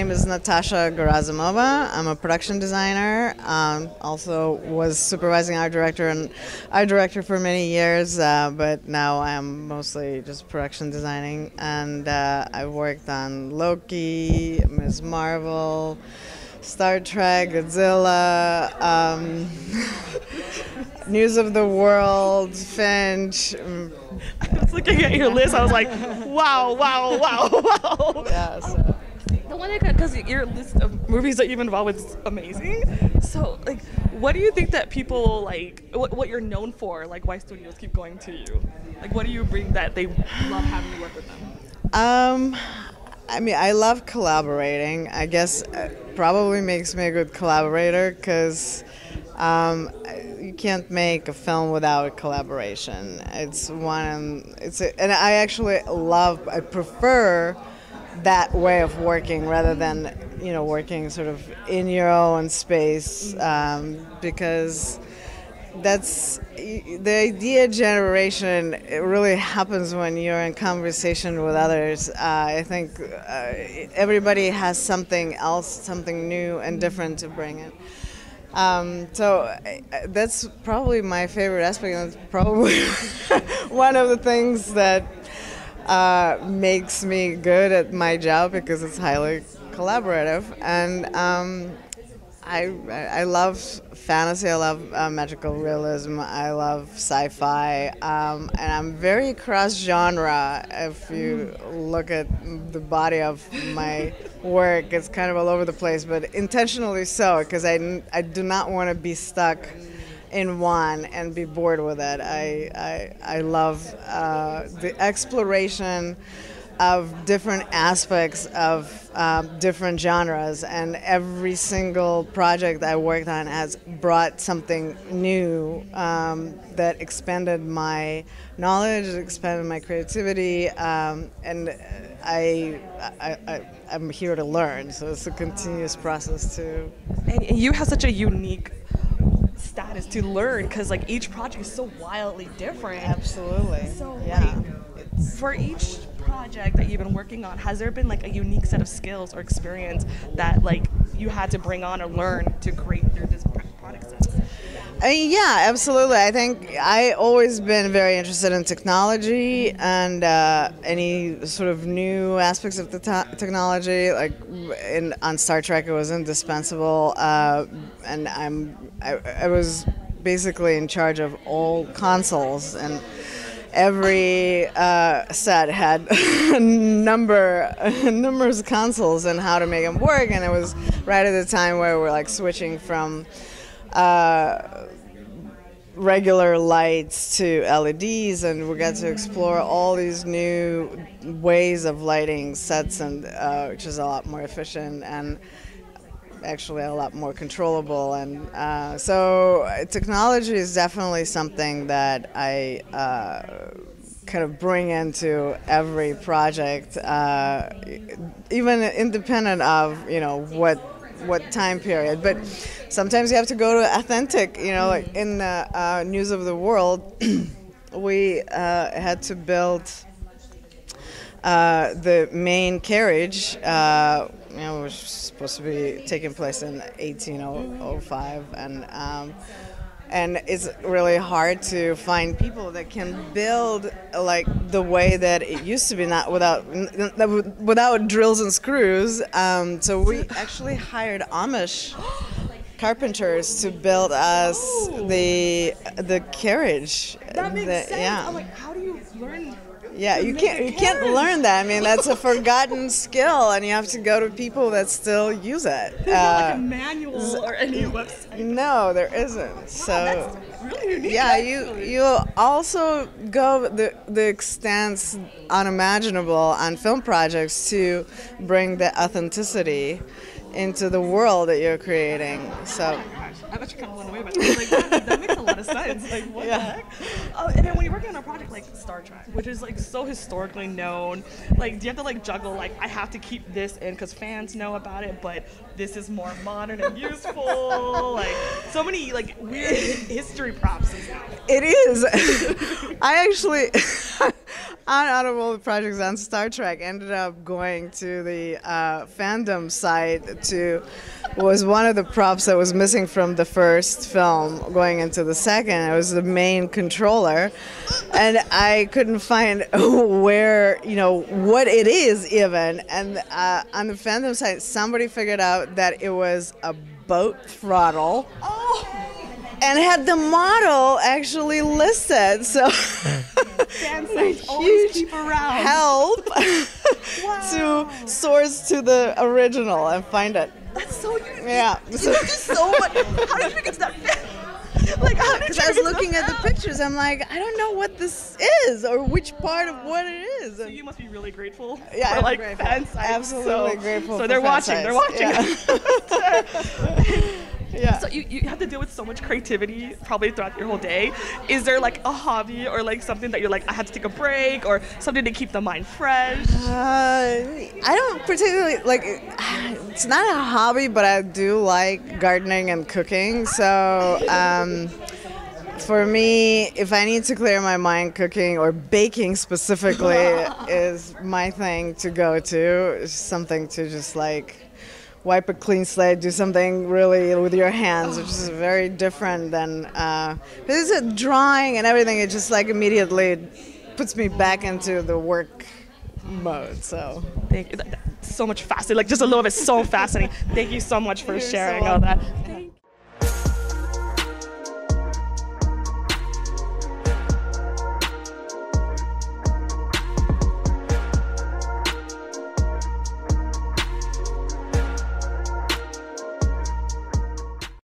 name is Natasha Gerasimova. I'm a production designer. Also was supervising art director and art director for many years, but now I'm mostly just production designing. And I've worked on Loki, Ms. Marvel, Star Trek, Godzilla, News of the World, Finch. I was looking at your list. I was like, wow, wow, wow, wow. Yeah. So. The one because your list of movies that you've been involved with is amazing. So, like, what do you think that people like? What you're known for? Like, why studios keep going to you? Like, what do you bring that they love having you work with them? I mean, I love collaborating. I guess it probably makes me a good collaborator because you can't make a film without collaboration. And I actually I prefer that way of working rather than, working sort of in your own space, because that's the idea generation. It really happens when you're in conversation with others. I think everybody has something else, something new and different to bring in. So that's probably my favorite aspect, and it's probably one of the things that makes me good at my job because it's highly collaborative. And I love fantasy, I love magical realism, I love sci-fi, and I'm very cross-genre. If you look at the body of my work, it's kind of all over the place, but intentionally so, because I do not want to be stuck in one and be bored with it. I love the exploration of different aspects of different genres, and every single project I worked on has brought something new that expanded my knowledge, expanded my creativity, and I'm here to learn, so it's a continuous process too. And you have such a unique status to learn because like each project is so wildly different. Absolutely. So yeah. For each project that you've been working on, has there been like a unique set of skills or experience that like you had to bring on or learn to create this product set? Yeah, absolutely. I think I always been very interested in technology and any sort of new aspects of the technology. Like on Star Trek, it was indispensable, and I was basically in charge of all consoles, and every set had numerous consoles and how to make them work. And it was right at the time where we're like switching from regular lights to LEDs, and we got to explore all these new ways of lighting sets, and which is a lot more efficient and actually a lot more controllable. And so technology is definitely something that I kind of bring into every project, even independent of what time period. But sometimes you have to go to authentic, like in News of the World, we had to build the main carriage, which was supposed to be taking place in 1805, and it's really hard to find people that can build like the way that it used to be, not without drills and screws. So we actually hired Amish carpenters to build us the carriage. That makes sense. Yeah. I'm like, how do you learn? Yeah, you can't learn that. I mean, that's a forgotten skill, and you have to go to people that still use it. There's not like a manual or any website. No, there isn't. Wow, So that's really unique. yeah, actually. you also go the extents unimaginable on film projects to bring the authenticity into the world that you're creating. So I'm actually kind of blown away by that. Like, that makes a lot of sense. Like, what the heck? And then when you're working on a project like Star Trek, which is like so historically known, like, do you have to like juggle, like, I have to keep this in because fans know about it, but this is more modern and useful? Like, so many like weird history props and stuff. it is. I actually, out of all the projects on Star Trek, ended up going to the fandom site to was one of the props that was missing from the first film going into the second. It was the main controller, and I couldn't find where, what it is even. And on the fandom site, somebody figured out that it was a boat throttle. And had the model actually listed, so Always keep around. help to source to the original and find it. That's so unique. Yeah. You did so much. How did you get to that? Like, how did you? Because I was looking at the pictures, I'm like, I don't know what this is or which part of what it is. So you must be really grateful. Yeah, for, I'm like, grateful. fan sites. Absolutely grateful. So for they're fan watching. sites. They're watching. Yeah. Yeah. So you have to deal with so much creativity probably throughout your whole day. Is there like a hobby or like something that you're like, I had to take a break, or something to keep the mind fresh? I don't particularly like. It's not a hobby, but I do like gardening and cooking. So for me, if I need to clear my mind, cooking or baking specifically is my thing to go to. It's something to just like wipe a clean slate, do something really with your hands, which is very different than it's a drawing and everything. It just like immediately puts me back into the work mode. So Thank you. That's so much fascinating. Like just a little bit so fascinating. Thank you so much for sharing all that.